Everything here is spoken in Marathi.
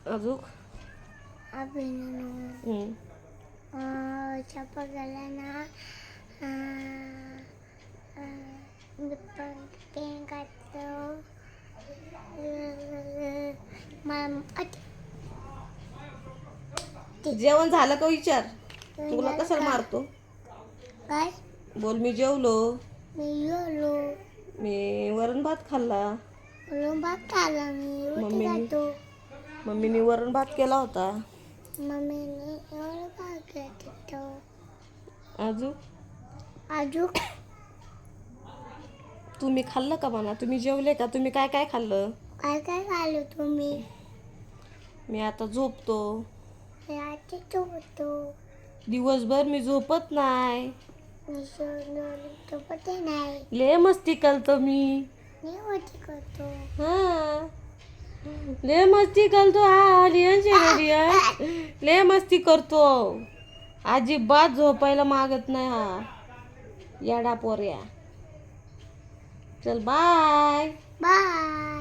अजून अभिनव चपगला ना पेन काढतो जेवण झालं का विचार. तुला कशाला मारतो. काय बोल मी जेवलो. मी जेवलो. मी वरण भात खाल्ला. वरण भात खाल्ला. मी रोटी खातो. मम्मीने वरण भात केला होता. मम्मीने वरण भात केला. अजून तुम्ही खाल्लं का म्हणा. तुम्ही जेवले का. तुम्ही काय काय खाल्लं. काय काय खाल्लं तुम्ही. मी आता झोपतो. रात्री झोपतो. दिवसभर मी झोपत नाही. मी झोपत नाही. लय मस्ती करतो मी. मी मस्ती करतो. हा लय मस्ती करतो. हा लय मस्ती करतो. अजिबात झोपायला मागत नाही हा येडा पोऱ्या. चल बाय. बाय.